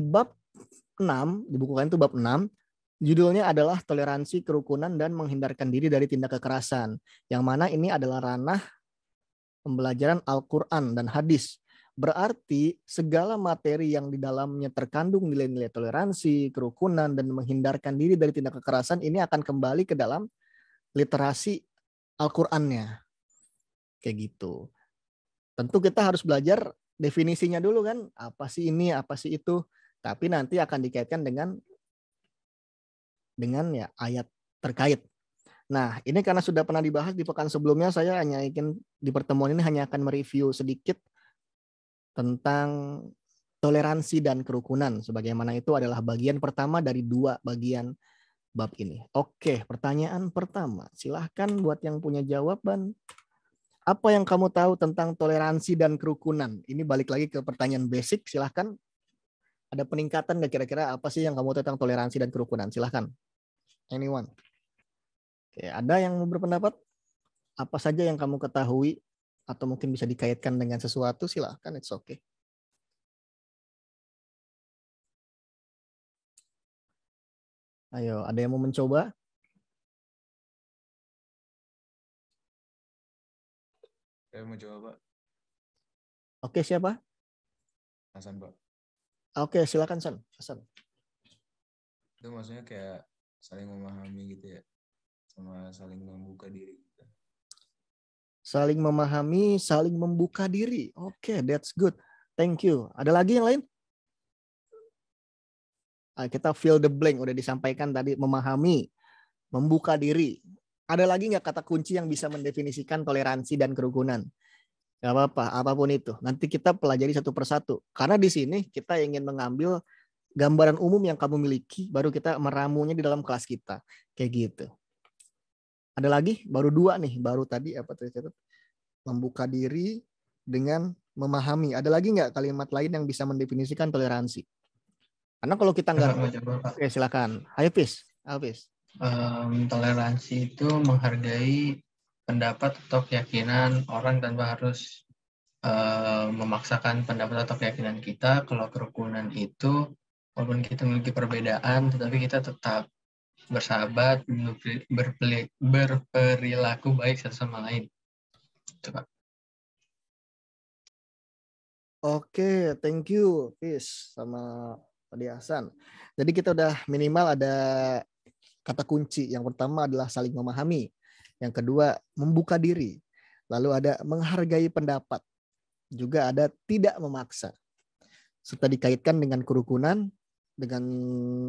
bab 6, di buku kalian itu bab 6, judulnya adalah toleransi, kerukunan, dan menghindarkan diri dari tindak kekerasan. Yang mana ini adalah ranah pembelajaran Al-Quran dan hadis. Berarti segala materi yang di dalamnya terkandung nilai-nilai toleransi, kerukunan, dan menghindarkan diri dari tindak kekerasan ini akan kembali ke dalam literasi Al-Qur'annya. Kayak gitu. Tentu kita harus belajar definisinya dulu kan, apa sih ini, apa sih itu. Tapi nanti akan dikaitkan dengan ya ayat terkait. Nah, ini karena sudah pernah dibahas di pekan sebelumnya, saya hanya ingin di pertemuan ini hanya akan mereview sedikit tentang toleransi dan kerukunan. Sebagaimana itu adalah bagian pertama dari 2 bagian bab ini. Oke, pertanyaan pertama. Silahkan buat yang punya jawaban. Apa yang kamu tahu tentang toleransi dan kerukunan? Ini balik lagi ke pertanyaan basic. Silahkan. Ada peningkatan nggak kira-kira apa sih yang kamu tahu tentang toleransi dan kerukunan? Silahkan. Anyone? Oke, ada yang mau berpendapat? Apa saja yang kamu ketahui atau mungkin bisa dikaitkan dengan sesuatu? Silahkan, it's okay. Ayo, ada yang mau mencoba? Saya mau coba, Pak. Oke, siapa? Hasan, Pak. Oke, silakan San. Hasan. Itu maksudnya kayak saling memahami gitu ya, sama saling membuka diri. Saling memahami, saling membuka diri. Oke, that's good. Thank you. Ada lagi yang lain? Kita fill the blank. Udah disampaikan tadi, memahami, membuka diri. Ada lagi nggak kata kunci yang bisa mendefinisikan toleransi dan kerukunan? Gak apa-apa, apapun itu. Nanti kita pelajari satu persatu. Karena di sini kita ingin mengambil gambaran umum yang kamu miliki, baru kita meramunya di dalam kelas kita. Kayak gitu. Ada lagi? Baru 2 nih. Baru tadi apa tuh? Membuka diri dengan memahami. Ada lagi nggak kalimat lain yang bisa mendefinisikan toleransi? Karena kalau kita nggak... Oke, silakan. Ayo, Pis. Toleransi itu menghargai pendapat atau keyakinan orang tanpa harus memaksakan pendapat atau keyakinan kita. Kalau kerukunan itu, walaupun kita memiliki perbedaan, tetapi kita tetap bersahabat, berperilaku baik satu sama lain. Itu, Pak. Oke, thank you, Pis, sama Pak Hasan. Jadi kita udah minimal ada kata kunci. Yang pertama adalah saling memahami. Yang kedua, membuka diri. Lalu ada menghargai pendapat. Juga ada tidak memaksa. Serta dikaitkan dengan kerukunan, dengan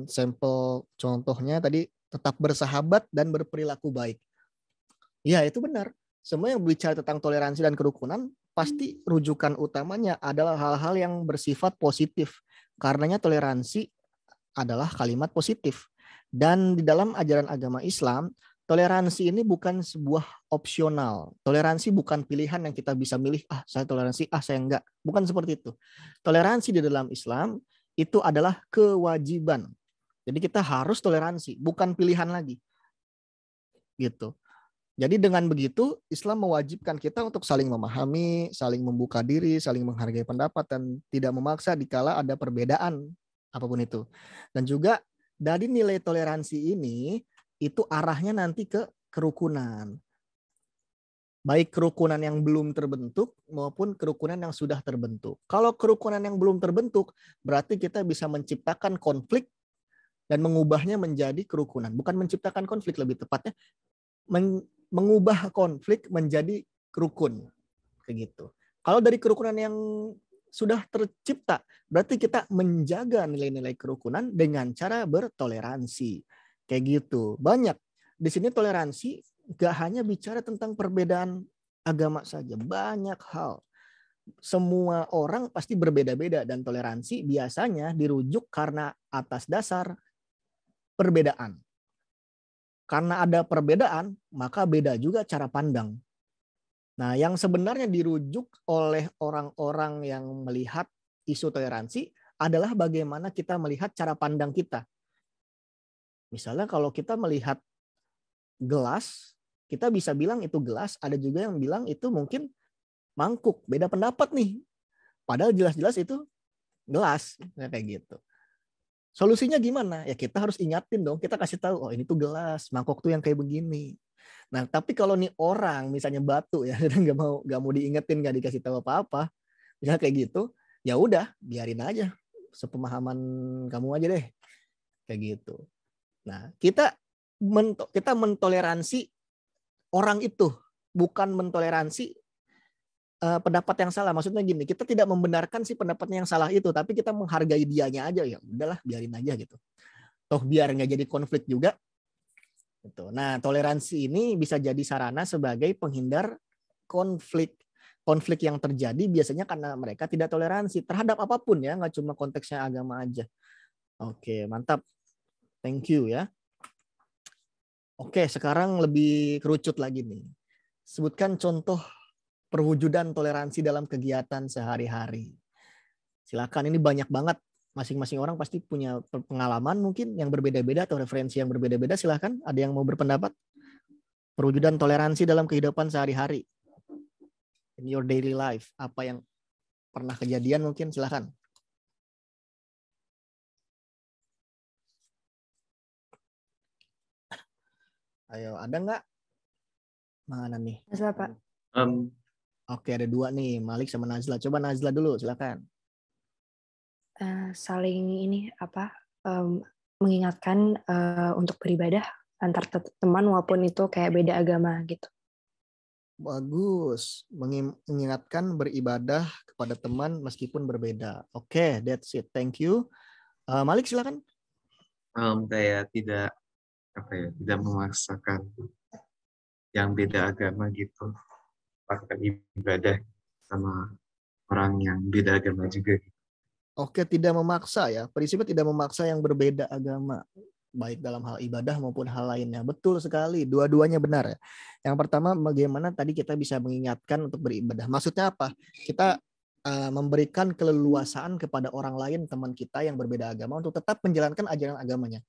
sampel contohnya tadi, tetap bersahabat dan berperilaku baik. Ya, itu benar. Semua yang bicara tentang toleransi dan kerukunan, pasti rujukan utamanya adalah hal-hal yang bersifat positif. Karenanya toleransi adalah kalimat positif. Dan di dalam ajaran agama Islam, toleransi ini bukan sebuah opsional. Toleransi bukan pilihan yang kita bisa milih, saya toleransi, saya enggak. Bukan seperti itu. Toleransi di dalam Islam itu adalah kewajiban. Jadi kita harus toleransi, bukan pilihan lagi. Gitu. Jadi dengan begitu, Islam mewajibkan kita untuk saling memahami, saling membuka diri, saling menghargai pendapat, dan tidak memaksa dikala ada perbedaan, apapun itu. Dan juga dari nilai toleransi ini, itu arahnya nanti ke kerukunan. Baik kerukunan yang belum terbentuk maupun kerukunan yang sudah terbentuk. Kalau kerukunan yang belum terbentuk, berarti kita bisa menciptakan konflik dan mengubahnya menjadi kerukunan. Bukan menciptakan konflik, lebih tepatnya mengubah konflik menjadi rukun. Kayak gitu. Kalau dari kerukunan yang sudah tercipta, berarti kita menjaga nilai-nilai kerukunan dengan cara bertoleransi. Kayak gitu. Banyak. Di sini toleransi gak hanya bicara tentang perbedaan agama saja. Banyak hal. Semua orang pasti berbeda-beda, dan toleransi biasanya dirujuk karena atas dasar perbedaan. Karena ada perbedaan, maka beda juga cara pandang. Nah, yang sebenarnya dirujuk oleh orang-orang yang melihat isu toleransi adalah bagaimana kita melihat cara pandang kita. Misalnya kalau kita melihat gelas, kita bisa bilang itu gelas, ada juga yang bilang itu mungkin mangkuk. Beda pendapat nih. Padahal jelas-jelas itu gelas, kayak gitu. Solusinya gimana? Ya kita harus ingatin dong. Kita kasih tahu, oh ini tuh gelas, mangkok tuh yang kayak begini. Nah, tapi kalau nih orang misalnya batu ya, dan nggak mau diingetin, nggak dikasih tahu apa-apa, misalnya kayak gitu, ya udah biarin aja, sepemahaman kamu aja deh, kayak gitu. Nah, kita mentoleransi orang itu, bukan mentoleransi pendapat yang salah. Maksudnya gini, kita tidak membenarkan si pendapatnya yang salah itu, tapi kita menghargai dianya aja, ya udahlah biarin aja gitu. Toh biar nggak jadi konflik juga. Gitu. Nah, toleransi ini bisa jadi sarana sebagai penghindar konflik. Konflik yang terjadi biasanya karena mereka tidak toleransi terhadap apapun ya, nggak cuma konteksnya agama aja. Oke, mantap. Thank you ya. Oke, sekarang lebih kerucut lagi nih. Sebutkan contoh perwujudan toleransi dalam kegiatan sehari-hari. Silakan, ini banyak banget. Masing-masing orang pasti punya pengalaman mungkin yang berbeda-beda atau referensi yang berbeda-beda. Silakan, ada yang mau berpendapat? Perwujudan toleransi dalam kehidupan sehari-hari. In your daily life. Apa yang pernah kejadian mungkin, silakan. Ayo, ada nggak? Mana nih? Nazla, Pak. Oke, ada dua nih, Malik sama Nazla. Coba Nazla dulu, silakan. Saling ini mengingatkan untuk beribadah antar teman walaupun itu kayak beda agama gitu. Bagus, mengingatkan beribadah kepada teman meskipun berbeda. Oke, that's it. Thank you. Malik silakan. Kayak tidak memaksakan yang beda agama gitu, melakukan ibadah sama orang yang beda agama juga. Oke, tidak memaksa ya. Prinsipnya tidak memaksa yang berbeda agama, baik dalam hal ibadah maupun hal lainnya. Betul sekali, dua-duanya benar ya. Yang pertama, bagaimana tadi kita bisa mengingatkan untuk beribadah. Maksudnya apa? Kita memberikan keleluasaan kepada orang lain, teman kita yang berbeda agama, untuk tetap menjalankan ajaran agamanya.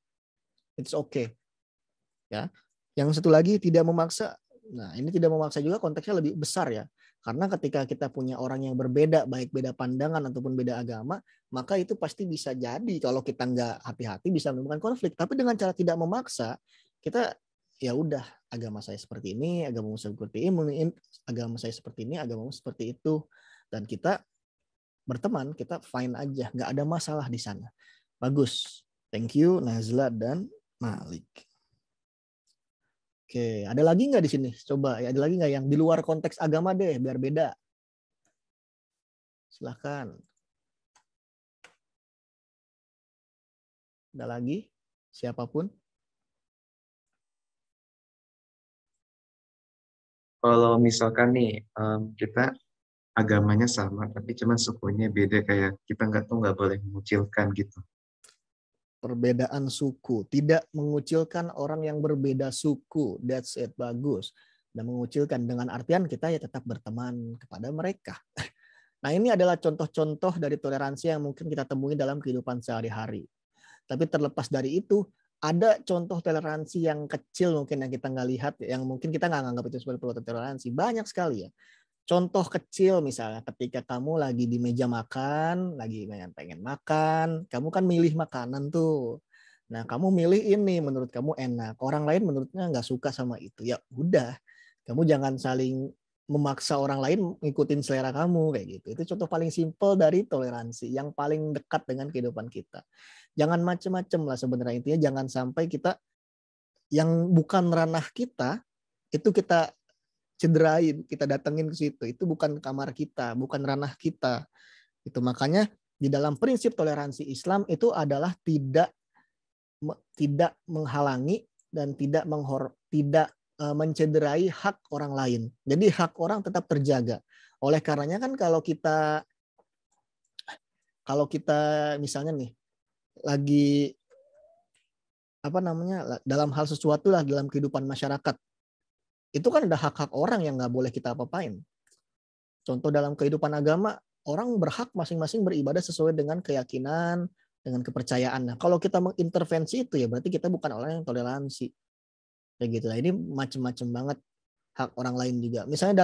It's okay. Ya. Yang satu lagi, tidak memaksa. Nah, ini tidak memaksa juga konteksnya lebih besar ya. Karena ketika kita punya orang yang berbeda, baik beda pandangan ataupun beda agama, maka itu pasti bisa jadi kalau kita nggak hati-hati bisa menimbulkan konflik. Tapi dengan cara tidak memaksa, kita ya udah, agama saya seperti ini, agama saya seperti ini, agama saya seperti ini, agama seperti itu, dan kita berteman, kita fine aja, nggak ada masalah di sana. Bagus, thank you Nazla dan Malik. Oke, ada lagi nggak di sini? Coba, ya, ada lagi nggak yang di luar konteks agama deh, biar beda? Silahkan. Ada lagi? Siapapun? Kalau misalkan nih kita agamanya sama, tapi cuma sukunya beda, kayak kita nggak boleh mengucilkan gitu. Perbedaan suku, tidak mengucilkan orang yang berbeda suku, that's it, bagus. Dan mengucilkan dengan artian kita ya tetap berteman kepada mereka. Nah, ini adalah contoh-contoh dari toleransi yang mungkin kita temui dalam kehidupan sehari-hari. Tapi terlepas dari itu, ada contoh toleransi yang kecil mungkin yang kita nggak lihat, yang mungkin kita nggak anggap itu sebagai perbuatan toleransi. Banyak sekali ya. Contoh kecil misalnya ketika kamu lagi di meja makan, lagi pengen makan, kamu kan milih makanan tuh. Nah, kamu milih ini menurut kamu enak, orang lain menurutnya nggak suka sama itu. Ya udah, kamu jangan saling memaksa orang lain ngikutin selera kamu kayak gitu. Itu contoh paling simpel dari toleransi yang paling dekat dengan kehidupan kita. Jangan macem-macem lah sebenarnya, intinya jangan sampai kita yang bukan ranah kita itu kita cederain, kita datengin ke situ. Itu bukan kamar kita, bukan ranah kita. Itu makanya di dalam prinsip toleransi Islam itu adalah tidak menghalangi dan tidak mencederai hak orang lain. Jadi hak orang tetap terjaga. Oleh karenanya kan kalau kita misalnya nih lagi dalam hal sesuatu lah dalam kehidupan masyarakat, itu kan ada hak-hak orang yang nggak boleh kita apa-apain. Contoh dalam kehidupan agama, orang berhak masing-masing beribadah sesuai dengan keyakinan, dengan kepercayaan. Nah, kalau kita mengintervensi itu ya berarti kita bukan orang yang toleransi. Kayak gitu lah. Ini macam-macam banget hak orang lain juga. Misalnya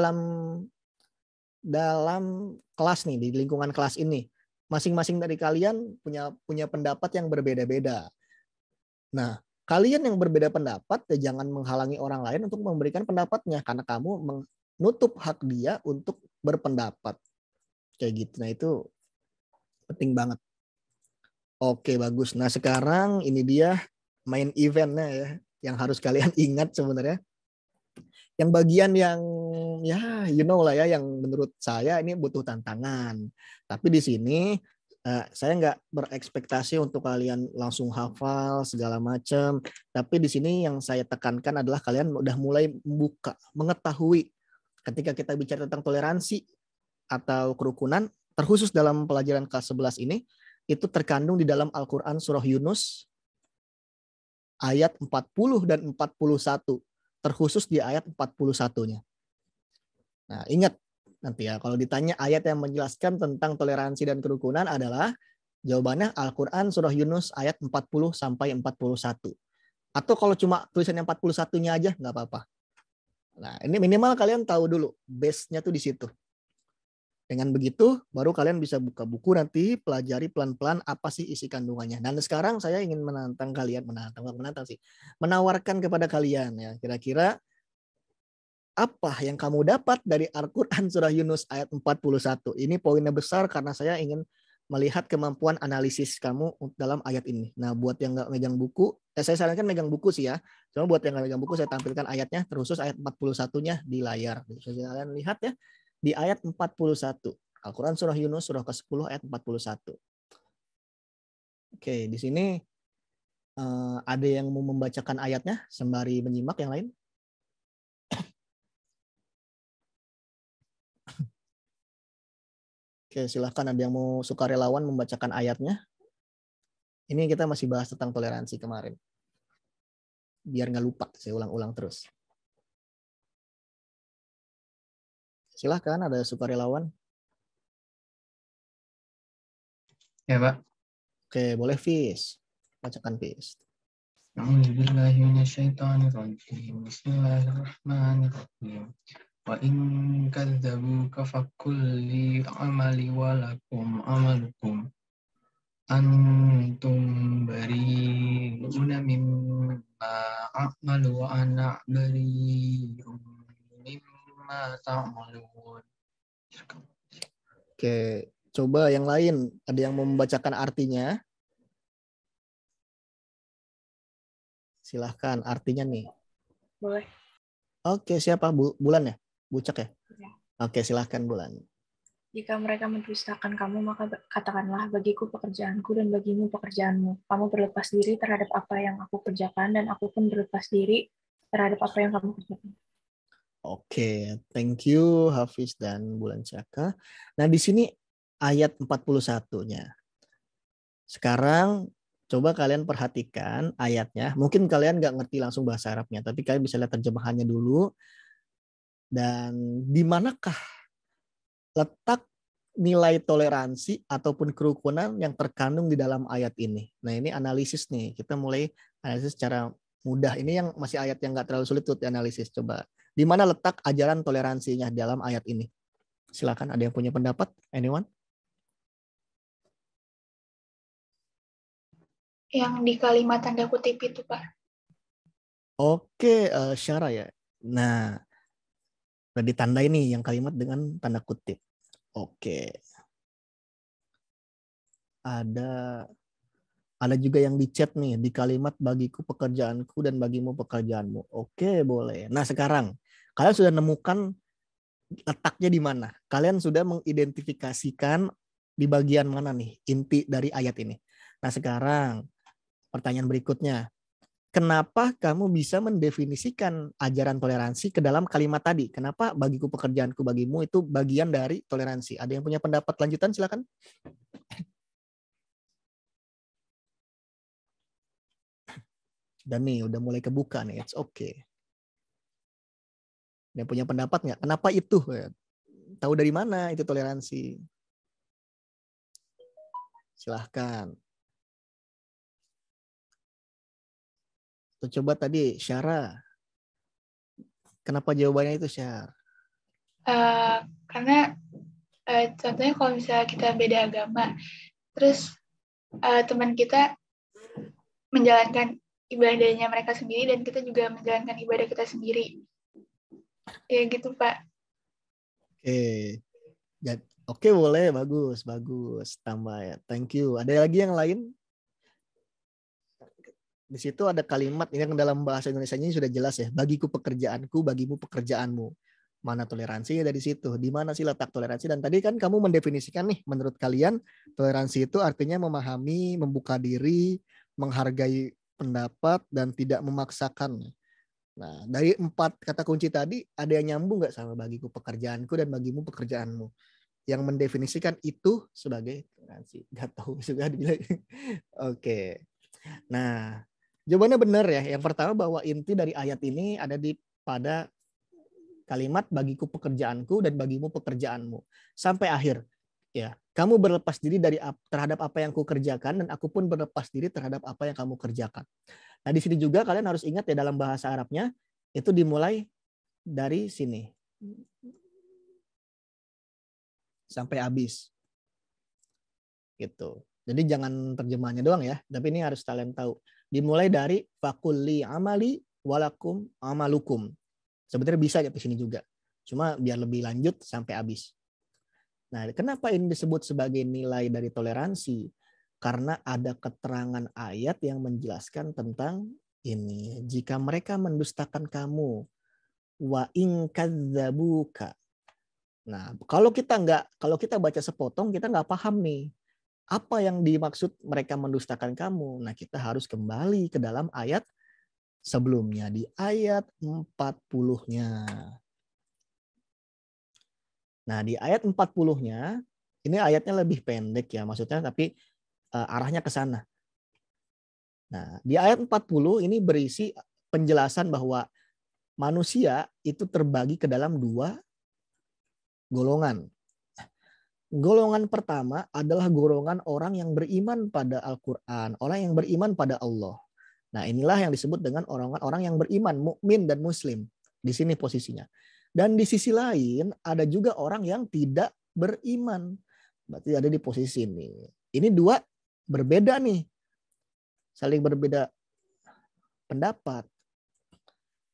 dalam kelas nih, di lingkungan kelas ini, masing-masing dari kalian punya pendapat yang berbeda-beda. Nah, kalian yang berbeda pendapat ya jangan menghalangi orang lain untuk memberikan pendapatnya karena kamu menutup hak dia untuk berpendapat. Kayak gitu. Nah, itu penting banget. Oke, bagus. Nah, sekarang ini dia main eventnya ya, yang harus kalian ingat sebenarnya. Yang bagian yang ya you know lah ya, yang menurut saya ini butuh tantangan. Tapi di sini saya nggak berekspektasi untuk kalian langsung hafal segala macam. Tapi di sini yang saya tekankan adalah kalian udah mulai membuka, mengetahui ketika kita bicara tentang toleransi atau kerukunan, terkhusus dalam pelajaran kelas 11 ini, itu terkandung di dalam Al-Quran surah Yunus ayat 40 dan 41. Terkhusus di ayat 41-nya. Nah, ingat nanti ya, kalau ditanya ayat yang menjelaskan tentang toleransi dan kerukunan adalah jawabannya Al-Quran surah Yunus ayat 40 sampai 41. Atau kalau cuma tulisannya 41-nya aja nggak apa-apa. Nah, ini minimal kalian tahu dulu base-nya tuh di situ. Dengan begitu, baru kalian bisa buka buku nanti, pelajari pelan-pelan apa sih isi kandungannya. Dan sekarang saya ingin menantang kalian, menawarkan kepada kalian ya, kira-kira apa yang kamu dapat dari Al-Quran surah Yunus ayat 41. Ini poinnya besar karena saya ingin melihat kemampuan analisis kamu dalam ayat ini. Nah, buat yang nggak megang buku, saya sarankan megang buku sih ya. Cuma buat yang nggak megang buku, saya tampilkan ayatnya, terkhusus ayat 41-nya di layar. Bisa kalian lihat ya. Di ayat 41. Al-Quran surah Yunus surah ke-10 ayat 41. Oke, di sini ada yang mau membacakan ayatnya sembari menyimak yang lain? Oke, silahkan ada yang mau sukarelawan membacakan ayatnya. Ini kita masih bahas tentang toleransi kemarin. Biar nggak lupa, saya ulang-ulang terus. Silahkan ada sukarelawan. Ya, Pak. Oke, boleh Fis. Bacakan Fis. A'udzubillahi minasyaitonirrajim. Bismillahirrahmanirrahim. Wa in kadzdzabuka faqul li amali wa lakum amalukum antum bari'una mimma a'malu wa ana bari'un mimma ta'malun. Oke, coba yang lain. Ada yang mau membacakan artinya? Silahkan artinya nih. Boleh. Oke, siapa? Bulan ya? Bucek ya? Ya. Oke, silahkan Bulan. Jika mereka mendustakan kamu, maka katakanlah, bagiku pekerjaanku dan bagimu pekerjaanmu. Kamu berlepas diri terhadap apa yang aku kerjakan, dan aku pun berlepas diri terhadap apa yang kamu kerjakan. Oke, thank you Hafiz dan Bulan Caka. Nah, di sini ayat 41-nya. Sekarang coba kalian perhatikan ayatnya. Mungkin kalian nggak ngerti langsung bahasa Arabnya, tapi kalian bisa lihat terjemahannya dulu. Dan di manakah letak nilai toleransi ataupun kerukunan yang terkandung di dalam ayat ini? Nah, ini analisis nih. Kita mulai analisis secara mudah. Ini yang masih ayat yang nggak terlalu sulit untuk dianalisis. Coba, di mana letak ajaran toleransinya dalam ayat ini? Silakan, ada yang punya pendapat? Anyone? Yang di kalimat tanda kutip itu, Pak. Oke, Syara ya. Nah, udah ditandai nih yang kalimat dengan tanda kutip. Oke. Ada juga yang di chat nih, di kalimat bagiku pekerjaanku dan bagimu pekerjaanmu. Oke, boleh. Nah, sekarang kalian sudah nemukan letaknya di mana? Kalian sudah mengidentifikasikan di bagian mana nih inti dari ayat ini. Nah, sekarang pertanyaan berikutnya. Kenapa kamu bisa mendefinisikan ajaran toleransi ke dalam kalimat tadi? Kenapa bagiku pekerjaanku bagimu itu bagian dari toleransi? Ada yang punya pendapat lanjutan? Silakan. Dan nih udah mulai kebuka nih. It's okay. Ada yang punya pendapat nggak? Kenapa itu? Tahu dari mana itu toleransi? Silahkan. Coba tadi Syara. Kenapa jawabannya itu Syar? Karena Contohnya kalau misalnya kita beda agama, terus teman kita menjalankan ibadahnya mereka sendiri dan kita juga menjalankan ibadah kita sendiri. Ya gitu, Pak. Oke. Oke, boleh, bagus. Tambah ya. Thank you. Ada lagi yang lain? Di situ ada kalimat ini yang dalam bahasa Indonesianya sudah jelas ya. Bagiku pekerjaanku, bagimu pekerjaanmu. Mana toleransi dari situ? Di mana sih letak toleransi? Dan tadi kan kamu mendefinisikan nih, menurut kalian toleransi itu artinya memahami, membuka diri, menghargai pendapat dan tidak memaksakan. Nah, dari 4 kata kunci tadi ada yang nyambung nggak sama bagiku pekerjaanku dan bagimu pekerjaanmu? Yang mendefinisikan itu sebagai toleransi. Nggak tahu sudah dibilang. Oke. Nah, jawabannya benar ya. Yang pertama bahwa inti dari ayat ini ada pada kalimat bagiku pekerjaanku dan bagimu pekerjaanmu. Sampai akhir. Ya, kamu berlepas diri terhadap apa yang ku kerjakan dan aku pun berlepas diri terhadap apa yang kamu kerjakan. Nah, di sini juga kalian harus ingat ya dalam bahasa Arabnya itu dimulai dari sini sampai habis. Gitu. Jadi jangan terjemahannya doang ya, tapi ini harus kalian tahu. Dimulai dari fakulli amali walakum amalukum. Sebenarnya bisa di sini juga. Cuma biar lebih lanjut sampai habis. Nah, kenapa ini disebut sebagai nilai dari toleransi? Karena ada keterangan ayat yang menjelaskan tentang ini. Jika mereka mendustakan kamu, wa in kadzabuka. Nah, kalau kita baca sepotong, kita nggak paham nih. Apa yang dimaksud mereka mendustakan kamu? Nah, kita harus kembali ke dalam ayat sebelumnya, di ayat 40-nya. Nah, di ayat 40-nya, ini ayatnya lebih pendek ya, maksudnya tapi arahnya ke sana. Nah, di ayat 40 ini berisi penjelasan bahwa manusia itu terbagi ke dalam 2 golongan. Golongan pertama adalah golongan orang yang beriman pada Al-Quran, orang yang beriman pada Allah. Nah, inilah yang disebut dengan orang-orang yang beriman, mukmin dan muslim. Di sini posisinya. Dan di sisi lain ada juga orang yang tidak beriman. Berarti ada di posisi ini. Ini 2 berbeda nih. Saling berbeda pendapat.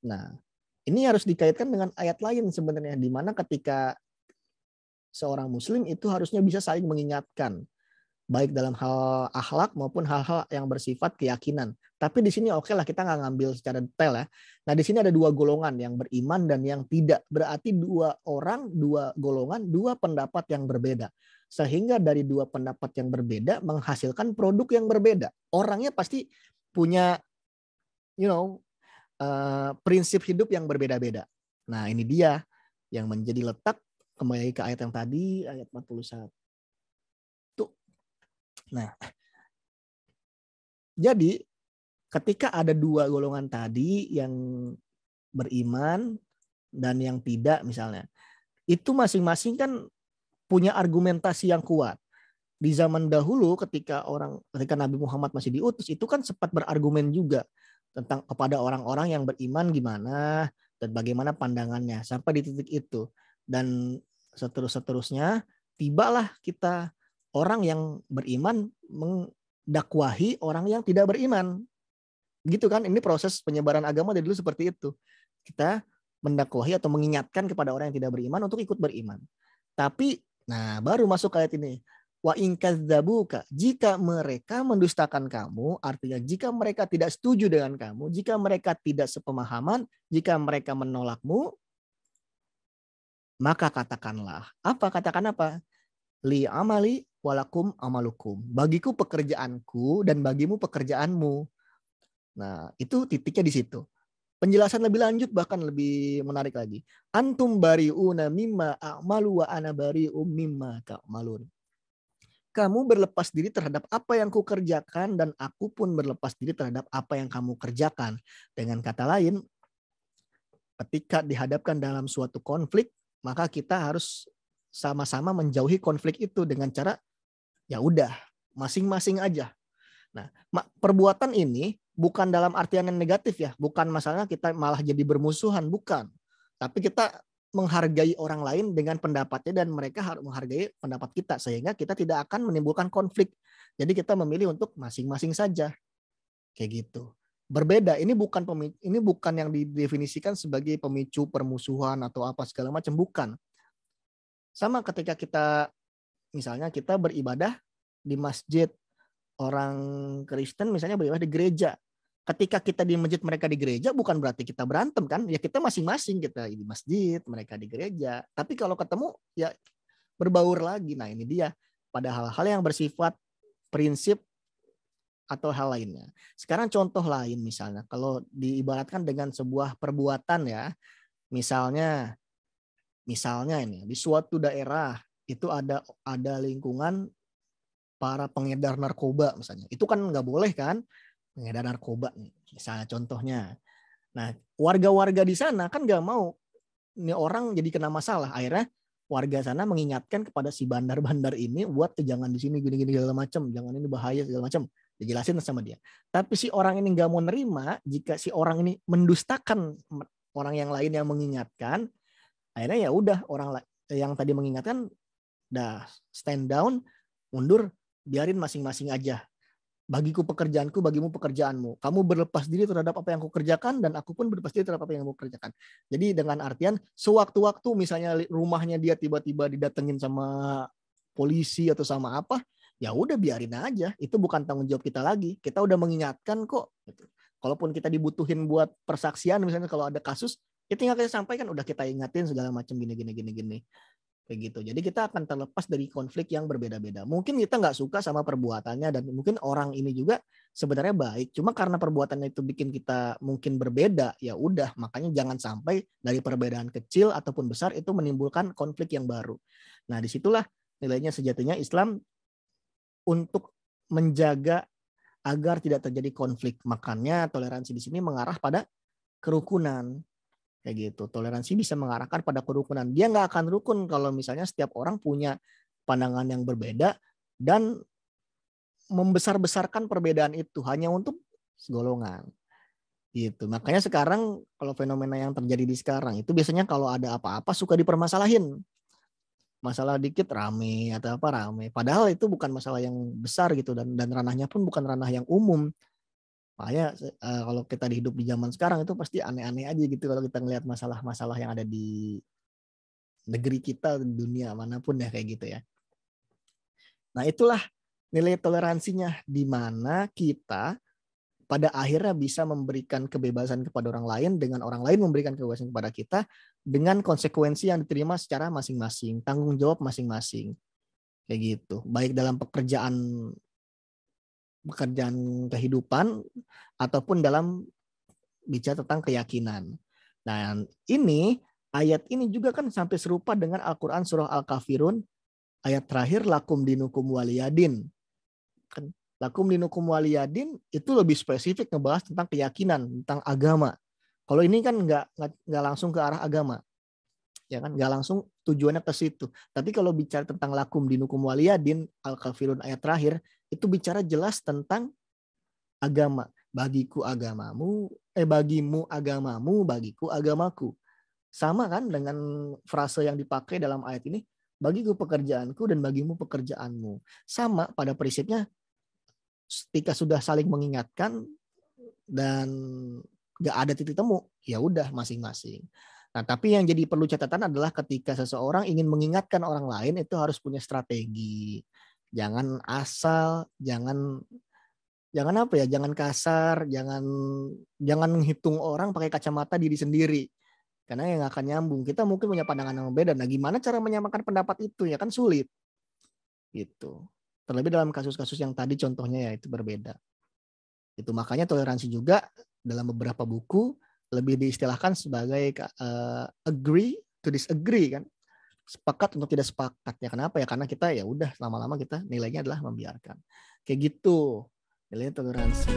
Nah, ini harus dikaitkan dengan ayat lain sebenarnya, di mana ketika seorang muslim itu harusnya bisa saling mengingatkan, baik dalam hal akhlak maupun hal-hal yang bersifat keyakinan. Tapi di sini oke lah, kita nggak ngambil secara detail ya. Nah, di sini ada 2 golongan, yang beriman dan yang tidak. Berarti 2 orang, 2 golongan, 2 pendapat yang berbeda. Sehingga dari 2 pendapat yang berbeda menghasilkan produk yang berbeda. Orangnya pasti punya prinsip hidup yang berbeda-beda. Nah, ini dia yang menjadi letak. Kembali ke ayat yang tadi, ayat 41. Nah, jadi ketika ada 2 golongan tadi yang beriman dan yang tidak misalnya, itu masing-masing kan punya argumentasi yang kuat. Di zaman dahulu ketika Nabi Muhammad masih diutus, itu kan sempat berargumen juga tentang kepada orang-orang yang beriman gimana dan bagaimana pandangannya sampai di titik itu. Dan seterusnya tibalah kita orang yang beriman mendakwahi orang yang tidak beriman. Gitu kan, ini proses penyebaran agama dari dulu seperti itu. Kita mendakwahi atau mengingatkan kepada orang yang tidak beriman untuk ikut beriman. Tapi nah baru masuk ayat ini. Wa in kadzabuka, jika mereka mendustakan kamu, artinya jika mereka tidak setuju dengan kamu, jika mereka tidak sepemahaman, jika mereka menolakmu, maka katakanlah. Katakan apa? Li amali walakum amalukum. Bagiku pekerjaanku dan bagimu pekerjaanmu. Nah, itu titiknya di situ. Penjelasan lebih lanjut bahkan lebih menarik lagi. Antum bari'una mimma a'malu wa ana bari'um mimma ta'malun. Kamu berlepas diri terhadap apa yang kukerjakan dan aku pun berlepas diri terhadap apa yang kamu kerjakan. Dengan kata lain, ketika dihadapkan dalam suatu konflik, maka kita harus sama-sama menjauhi konflik itu dengan cara ya udah masing-masing aja. Nah, perbuatan ini bukan dalam artian yang negatif ya, bukan masalah kita malah jadi bermusuhan, bukan. Tapi kita menghargai orang lain dengan pendapatnya dan mereka harus menghargai pendapat kita sehingga kita tidak akan menimbulkan konflik. Jadi kita memilih untuk masing-masing saja. Kayak gitu. Berbeda, ini bukan yang didefinisikan sebagai pemicu permusuhan atau apa segala macam, bukan. Sama ketika misalnya kita beribadah di masjid, orang Kristen misalnya beribadah di gereja. Ketika kita di masjid, mereka di gereja, bukan berarti kita berantem kan? Ya kita masing-masing, kita di masjid, mereka di gereja. Tapi kalau ketemu ya berbaur lagi. Nah ini dia, pada hal-hal yang bersifat prinsip atau hal lainnya. Sekarang contoh lain misalnya, kalau diibaratkan dengan sebuah perbuatan ya, misalnya ini di suatu daerah itu ada lingkungan para pengedar narkoba misalnya, itu kan nggak boleh kan? Pengedar narkoba nih, misalnya contohnya. Nah, warga-warga di sana kan nggak mau ini orang jadi kena masalah. Akhirnya warga sana mengingatkan kepada si bandar-bandar ini buat jangan di sini gini-gini segala macam, jangan ini bahaya segala macam. Dijelasin sama dia. Tapi si orang ini nggak mau nerima jika si orang ini mendustakan orang yang lain yang mengingatkan. Akhirnya ya udah orang yang tadi mengingatkan dah stand down, mundur, biarin masing-masing aja. Bagiku pekerjaanku, bagimu pekerjaanmu. Kamu berlepas diri terhadap apa yang aku kerjakan dan aku pun berlepas diri terhadap apa yang aku kerjakan. Jadi dengan artian sewaktu-waktu misalnya rumahnya dia tiba-tiba didatengin sama polisi atau sama apa, ya udah biarin aja. Itu bukan tanggung jawab kita lagi. Kita udah mengingatkan kok. Kalaupun kita dibutuhin buat persaksian misalnya kalau ada kasus, ya tinggal kita sampaikan, udah kita ingatin segala macam gini. Kayak gitu. Jadi kita akan terlepas dari konflik yang berbeda-beda. Mungkin kita nggak suka sama perbuatannya dan mungkin orang ini juga sebenarnya baik. Cuma karena perbuatannya itu bikin kita mungkin berbeda, ya udah. Makanya jangan sampai dari perbedaan kecil ataupun besar itu menimbulkan konflik yang baru. Nah disitulah nilainya sejatinya Islam untuk menjaga agar tidak terjadi konflik. Makanya toleransi di sini mengarah pada kerukunan. Kayak gitu. Toleransi bisa mengarahkan pada kerukunan. Dia nggak akan rukun kalau misalnya setiap orang punya pandangan yang berbeda dan membesar-besarkan perbedaan itu hanya untuk segolongan. Gitu. Makanya sekarang kalau fenomena yang terjadi di sekarang itu biasanya kalau ada apa-apa suka dipermasalahin. Masalah dikit rame atau apa rame. Padahal itu bukan masalah yang besar gitu dan ranahnya pun bukan ranah yang umum. Makanya kalau kita hidup di zaman sekarang itu pasti aneh-aneh aja gitu kalau kita ngelihat masalah-masalah yang ada di negeri kita, di dunia manapun ya kayak gitu ya. Nah itulah nilai toleransinya di mana kita pada akhirnya bisa memberikan kebebasan kepada orang lain dengan orang lain memberikan kebebasan kepada kita dengan konsekuensi yang diterima secara masing-masing, tanggung jawab masing-masing. Kayak gitu. Baik dalam pekerjaan kehidupan ataupun dalam bicara tentang keyakinan. Nah, ayat ini juga kan sampai serupa dengan Al-Qur'an surah Al-Kafirun ayat terakhir lakum dinukum waliyadin. Kan lakum dinukum waliyadin itu lebih spesifik ngebahas tentang keyakinan, tentang agama. Kalau ini kan nggak langsung ke arah agama. Ya kan nggak langsung tujuannya ke situ. Tapi kalau bicara tentang lakum dinukum waliyadin Al-Kafirun ayat terakhir itu bicara jelas tentang agama. Bagiku agamamu, bagimu agamamu, bagiku agamaku. Sama kan dengan frase yang dipakai dalam ayat ini, bagiku pekerjaanku dan bagimu pekerjaanmu. Sama pada prinsipnya ketika sudah saling mengingatkan dan nggak ada titik temu, ya udah masing-masing. Nah, tapi yang jadi perlu catatan adalah ketika seseorang ingin mengingatkan orang lain itu harus punya strategi. Jangan asal, jangan kasar, jangan menghitung orang pakai kacamata diri sendiri. Karena yang akan nyambung. Kita mungkin punya pandangan yang berbeda. Nah, gimana cara menyamakan pendapat itu? Ya kan sulit. Gitu. Terlebih dalam kasus-kasus yang tadi contohnya ya itu berbeda. Itu makanya toleransi juga dalam beberapa buku lebih diistilahkan sebagai agree to disagree kan. Sepakat untuk tidak sepakat. Ya kenapa ya? Karena kita ya udah lama-lama kita nilainya adalah membiarkan. Kayak gitu. Nilainya toleransi.